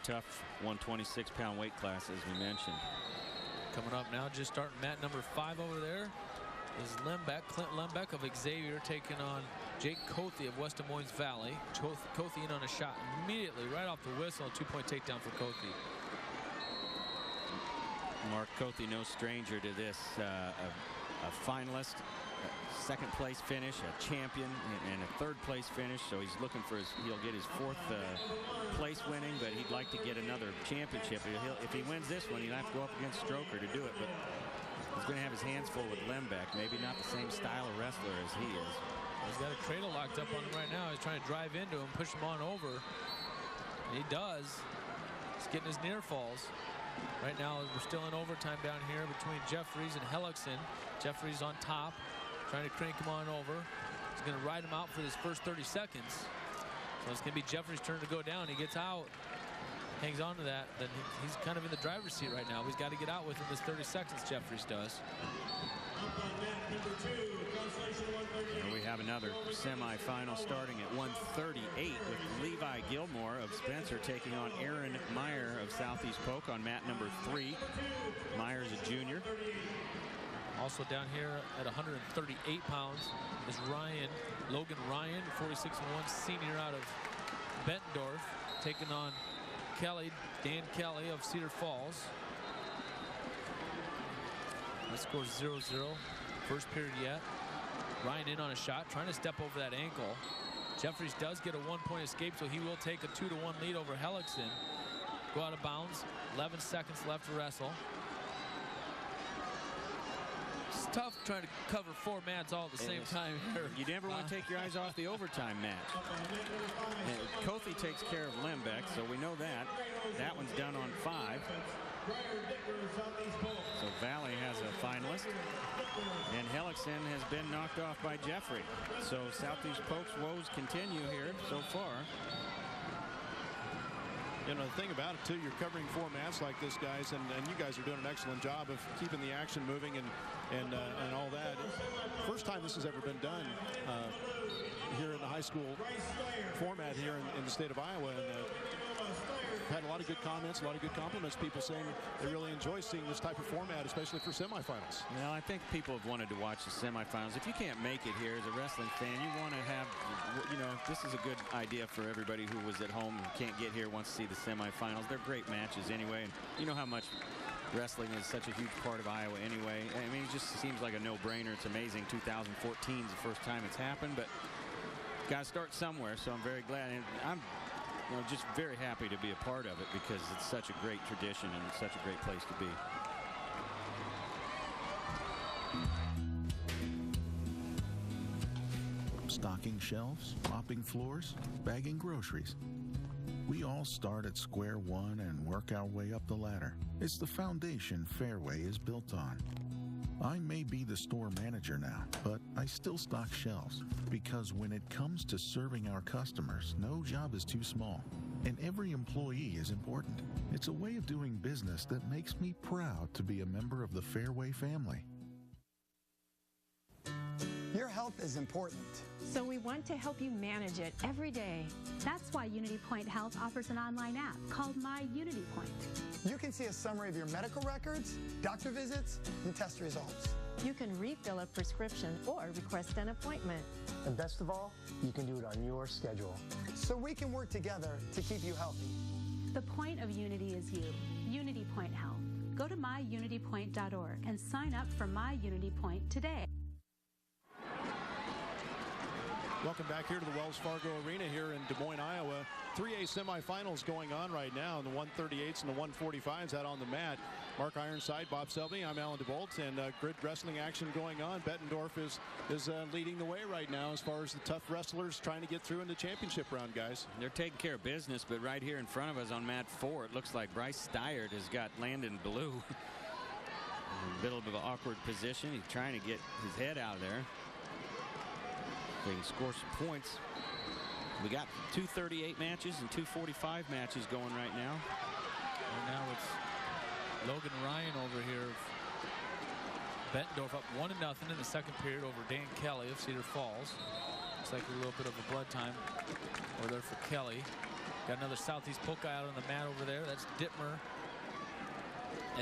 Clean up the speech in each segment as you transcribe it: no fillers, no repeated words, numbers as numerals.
tough 126-pound weight class, as we mentioned. Coming up now, just starting mat number 5 over there is Lembeck, Clint Lembeck of Xavier, taking on Jake Cothe of West Des Moines Valley. Cothe in on a shot immediately right off the whistle. A 2-point takedown for Cothe. Mark Cothe, no stranger to this. A finalist, a second-place finish, a champion, and a third-place finish. So he's looking for he'll get his 4th place winning, but he'd like to get another championship. If he wins this one, he'll have to go up against Stroker to do it. But he's going to have his hands full with Lembeck. Maybe not the same style of wrestler as he is. He's got a cradle locked up on him right now. He's trying to drive into him, push him on over. And he does. He's getting his near falls. Right now, we're still in overtime down here between Jeffries and Hellickson. Jeffries on top, trying to crank him on over. He's going to ride him out for his first 30 seconds. So it's going to be Jeffries' turn to go down. He gets out, hangs on to that. Then he's kind of in the driver's seat right now. He's got to get out within this 30 seconds, Jeffries does. And we have another semifinal starting at 138 with Levi Gilmore of Spencer taking on Aaron Meyer of Southeast Polk on mat number 3. Meyer's a junior. Also down here at 138 pounds is Logan Ryan, 46-1 senior out of Bettendorf, taking on Dan Kelly of Cedar Falls. The score's 0-0. First period yet. Ryan in on a shot, trying to step over that ankle. Jeffries does get a 1-point escape, so he will take a 2-1 lead over Hellickson. Go out of bounds. 11 seconds left to wrestle. It's tough trying to cover 4 mats all at the same time here. You never want to take your eyes off the overtime match. Cothe takes care of Lembeck, so we know that. That one's done on 5. So Valley has a finalist, and Hellickson has been knocked off by Jeffrey. So Southeast Polk's woes continue here so far. You know, the thing about it, too, you're covering 4 mats like this, guys, and you guys are doing an excellent job of keeping the action moving and all that. First time this has ever been done here in the high school format here in the state of Iowa. And had a lot of good comments, a lot of good compliments, people saying they really enjoy seeing this type of format, especially for semifinals. Well, I think people have wanted to watch the semifinals. If you can't make it here as a wrestling fan, you want to have, you know, this is a good idea for everybody who was at home and can't get here, wants to see the semifinals. They're great matches anyway. And you know how much wrestling is such a huge part of Iowa anyway. I mean, it just seems like a no-brainer. It's amazing 2014 is the first time it's happened, but got to start somewhere, so I'm very glad. And I'm just very happy to be a part of it because it's such a great tradition and it's such a great place to be. Stocking shelves, mopping floors, bagging groceries. We all start at square one and work our way up the ladder. It's the foundation Fairway is built on. I may be the store manager now, but I still stock shelves because when it comes to serving our customers, no job is too small, and every employee is important. It's a way of doing business that makes me proud to be a member of the Fairway family. Your health is important. So we want to help you manage it every day. That's why Unity Point Health offers an online app called My Unity Point. You can see a summary of your medical records, doctor visits, and test results. You can refill a prescription or request an appointment. And best of all, you can do it on your schedule. So we can work together to keep you healthy. The point of Unity is you. Unity Point Health. Go to myunitypoint.org and sign up for My Unity Point today. Welcome back here to the Wells Fargo Arena here in Des Moines, Iowa. 3A semifinals going on right now, and the 138s and the 145s out on the mat. Mark Ironside, Bob Selby, I'm Alan DeBolt, and grid wrestling action going on. Bettendorf is leading the way right now as far as the tough wrestlers trying to get through in the championship round, guys. They're taking care of business, but right here in front of us on mat 4, it looks like Bryce Steyert has got Landon Blue. A little bit of an awkward position. He's trying to get his head out of there. They can score some points. We got 238 matches and 245 matches going right now. And now it's Logan Ryan over here. Bettendorf up 1-0 in the second period over Dan Kelly of Cedar Falls. Looks like a little bit of a blood time over there for Kelly. Got another Southeast Polk guy out on the mat over there. That's Dittmer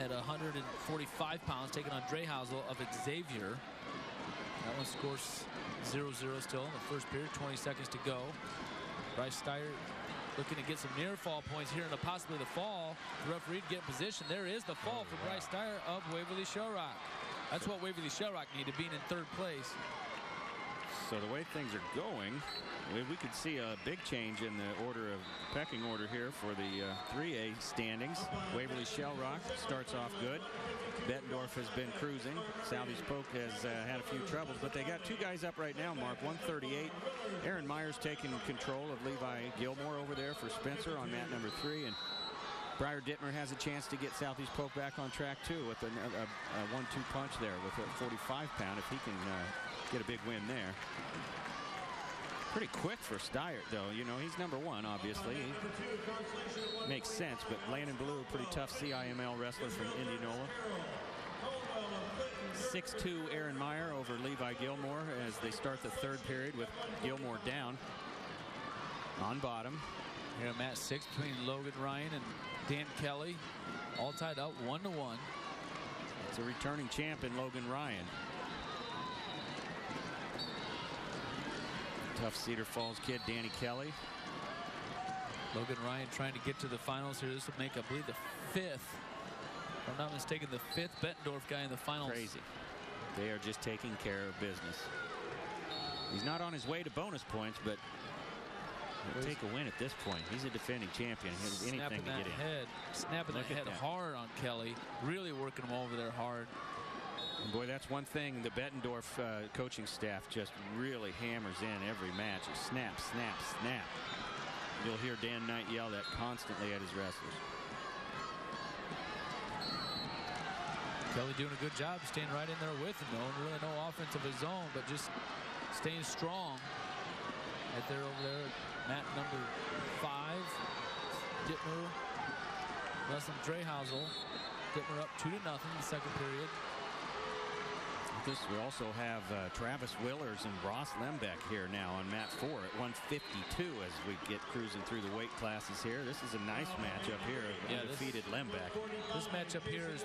at 145 pounds, taking on Drehausel of Xavier. That one scores 0-0 still in the first period, 20 seconds to go. Bryce Steyer looking to get some near fall points here and possibly the fall. The referee to get in position. There is the fall for Bryce Steyer of Waverly Shellrock. That's what Waverly Shellrock needed, being in third place. So the way things are going, we could see a big change in the pecking order here for the 3A standings. Waverly Shellrock starts off good. Bettendorf has been cruising. Southeast Polk has had a few troubles, but they got two guys up right now, Mark. 138. Aaron Myers taking control of Levi Gilmore over there for Spencer on mat number 3. And Briar Dittmer has a chance to get Southeast Polk back on track, too, with a 1-2 punch there with a 45-pound, if he can get a big win there. Pretty quick for Steyer, though. You know, he's number 1, obviously. He makes sense, but Landon Blue, pretty tough CIML wrestler from Indianola. 6'2" Aaron Meyer over Levi Gilmore as they start the third period with Gilmore down on bottom. Here at mat 6 between Logan Ryan and Dan Kelly, all tied up 1-1. It's a returning champ in Logan Ryan. Tough Cedar Falls kid, Danny Kelly. Logan Ryan trying to get to the finals here. This will make, I believe, the 5th, if I'm not mistaken, the 5th Bettendorf guy in the finals. Crazy. They are just taking care of business. He's not on his way to bonus points, but he'll take a win at this point. He's a defending champion. He has anything to get in. Snapping that head hard on Kelly. Really working him over there hard. And boy, that's one thing the Bettendorf coaching staff just really hammers in every match. Snap, snap, snap. You'll hear Dan Knight yell that constantly at his wrestlers. Kelly doing a good job staying right in there with him, though. Really no offense of his own, but just staying strong. Right there over there, mat number 5. Dittmer wrestling Drehausel. Dittmer up 2-0 in the second period. We also have Travis Willers and Ross Lembeck here now on mat 4 at 152 as we get cruising through the weight classes here. This is a nice matchup here of undefeated Lembeck. This matchup here is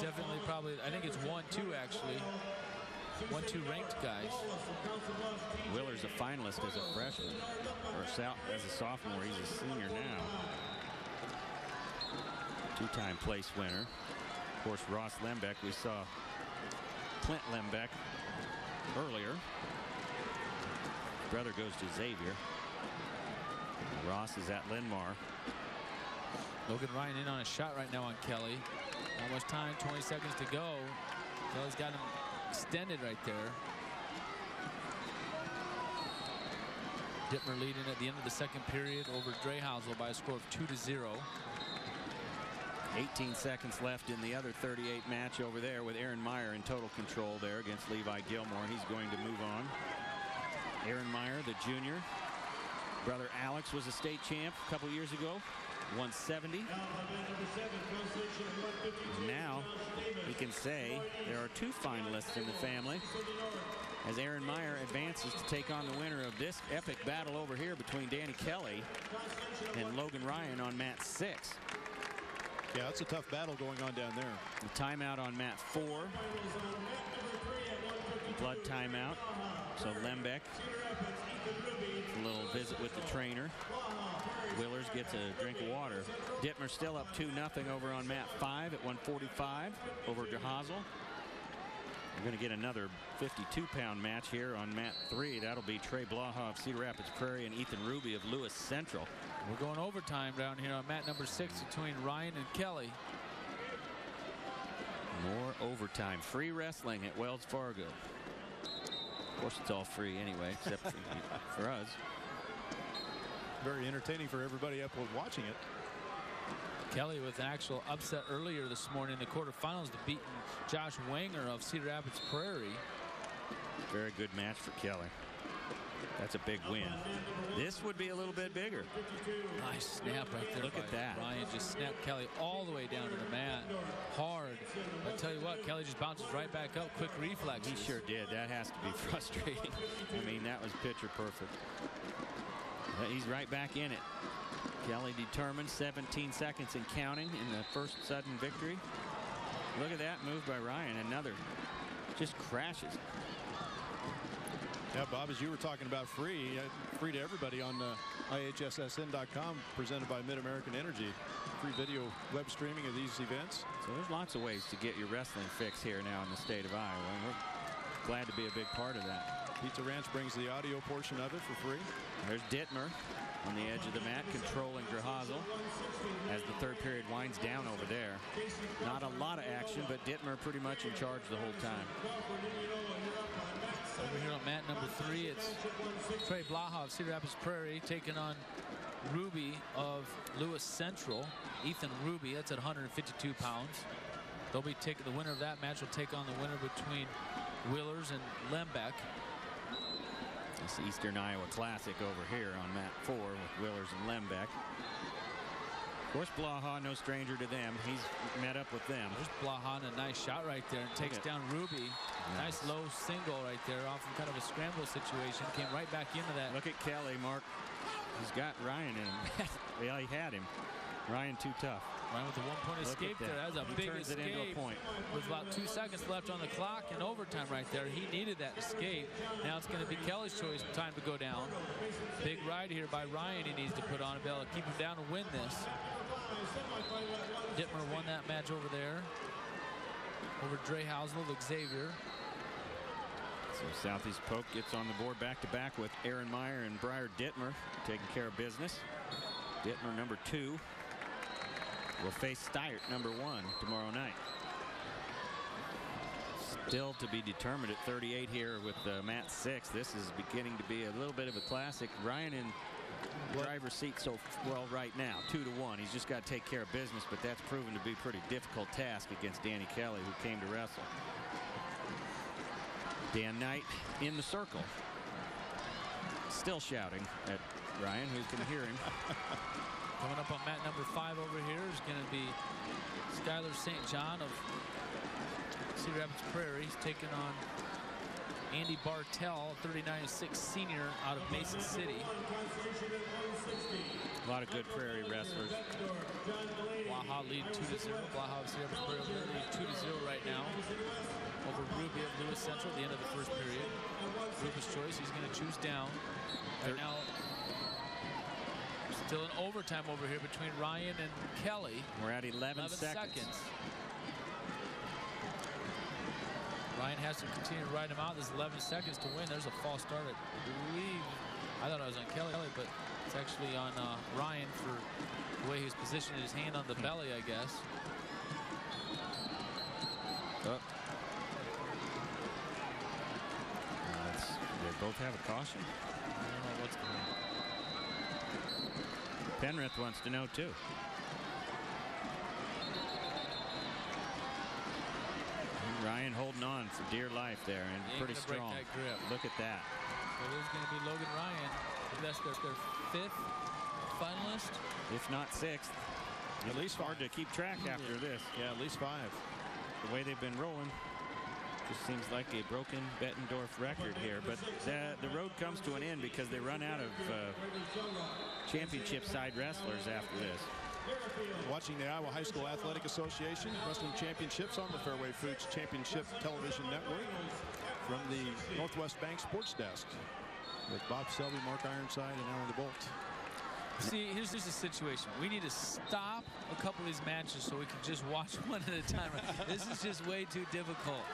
definitely probably, I think it's 1-2 actually. 1-2 ranked guys. Willers a finalist as a freshman, or as a sophomore. He's a senior now. 2-time place winner. Of course, Ross Lembeck, we saw Clint Lembeck earlier. Brother goes to Xavier. Ross is at Linmar. Logan Ryan in on a shot right now on Kelly. Not much time, 20 seconds to go. Kelly's got him extended right there. Dittmer leading at the end of the second period over Drehausel by a score of 2-0. 18 seconds left in the other 38 match over there with Aaron Meyer in total control there against Levi Gilmore. He's going to move on. Aaron Meyer, the junior. Brother Alex was a state champ a couple years ago. 170. Now we can say there are 2 finalists in the family as Aaron Meyer advances to take on the winner of this epic battle over here between Danny Kelly and Logan Ryan on mat 6. Yeah, it's a tough battle going on down there. The timeout on mat 4. Blood timeout. So Lembeck, a little visit with the trainer. Willers gets a drink of water. Dittmer still up 2-0 over on mat 5 at 145 over Drehausel. We're going to get another 52-pound match here on mat 3. That'll be Trey Blaha of Cedar Rapids Prairie and Ethan Ruby of Lewis Central. We're going overtime down here on mat number 6 between Ryan and Kelly. More overtime. Free wrestling at Wells Fargo. Of course, it's all free anyway, except for us. Very entertaining for everybody up watching it. Kelly with an actual upset earlier this morning in the quarterfinals to beat Josh Wanger of Cedar Rapids Prairie. Very good match for Kelly. That's a big win. This would be a little bit bigger. Nice snap right there. Look at that. Ryan just snapped Kelly all the way down to the mat. Hard. I tell you what, Kelly just bounces right back up. Quick reflexes. He sure did. That has to be frustrating. I mean, that was picture perfect. But he's right back in it. Kelly determined, 17 seconds and counting in the first sudden victory. Look at that move by Ryan. Another just crashes. Yeah, Bob, as you were talking about free to everybody on IHSSN.com, presented by Mid-American Energy. Free video web streaming of these events. So there's lots of ways to get your wrestling fix here now in the state of Iowa. And we're glad to be a big part of that. Pizza Ranch brings the audio portion of it for free. There's Dittmer on the edge of the mat, controlling Grahazel as the third period winds down over there. Not a lot of action, but Dittmer pretty much in charge the whole time. Over here on mat number 3, it's Trey Blaha of Cedar Rapids Prairie taking on Ruby of Lewis Central. Ethan Ruby, that's at 152 pounds. They'll be taking the winner of that match will take on the winner between Willers and Lembeck. This Eastern Iowa Classic over here on mat 4 with Willers and Lembeck. Of course, Blaha, no stranger to them. He's met up with them. There's Blaha, a nice shot right there, and takes down Ruby. Nice low single right there off of kind of a scramble situation. Came right back into that. Look at Kelly, Mark. He's got Ryan in him. Well, he had him. Ryan too tough. Ryan with a 1-point escape there. That's a big escape. It into a point. With about 2 seconds left on the clock in overtime right there. He needed that escape. Now it's going to be Kelly's choice time to go down. Big ride here by Ryan he needs to put on to be able to keep him down and win this. Dittmer won that match over there. Over Drehausel of Xavier. So Southeast Polk gets on the board back-to-back with Aaron Meyer and Briar Dittmer taking care of business. Dittmer, number 2, will face Steyert, number 1, tomorrow night. Still to be determined at 38 here with mat 6. This is beginning to be a little bit of a classic. Ryan in driver's seat so well right now, 2-1. He's just got to take care of business, but that's proven to be a pretty difficult task against Danny Kelly, who came to wrestle. Dan Knight in the circle, still shouting at Ryan, who can hear him. Coming up on mat number 5 over here is going to be Skylar St. John of Cedar Rapids Prairie. He's taking on Andy Bartell, 39-6 senior out of Mason City. A lot of good Prairie wrestlers. Blaha lead 2-0. Blaha of Cedar Rapids Prairie lead 2-0 right now over Ruby of Lewis Central at the end of the first period. Ruby's choice, he's going to choose down. Right now, still in overtime over here between Ryan and Kelly. We're at 11 seconds. Ryan has to continue to ride him out. There's 11 seconds to win. There's a false start, I believe. I thought it was on Kelly, but it's actually on Ryan for the way he's positioned his hand on the belly, I guess. Oh. They both have a caution. I don't know what's going on. Penrith wants to know too. And Ryan holding on for dear life there and pretty strong. Break that grip. Look at that. So there's going to be Logan Ryan. That's their 5th finalist, if not 6th. At least hard to keep track after this. Yeah, at least 5. The way they've been rolling. Just seems like a broken Bettendorf record here, but the road comes to an end because they run out of championship side wrestlers after this. Watching the Iowa High School Athletic Association Wrestling Championships on the Fairway Foods Championship Television Network from the Northwest Bank Sports Desk with Bob Selby, Mark Ironside, and Alan DeBolt. See, here's just a situation. We need to stop a couple of these matches so we can just watch one at a time. This is just way too difficult.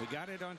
We got it on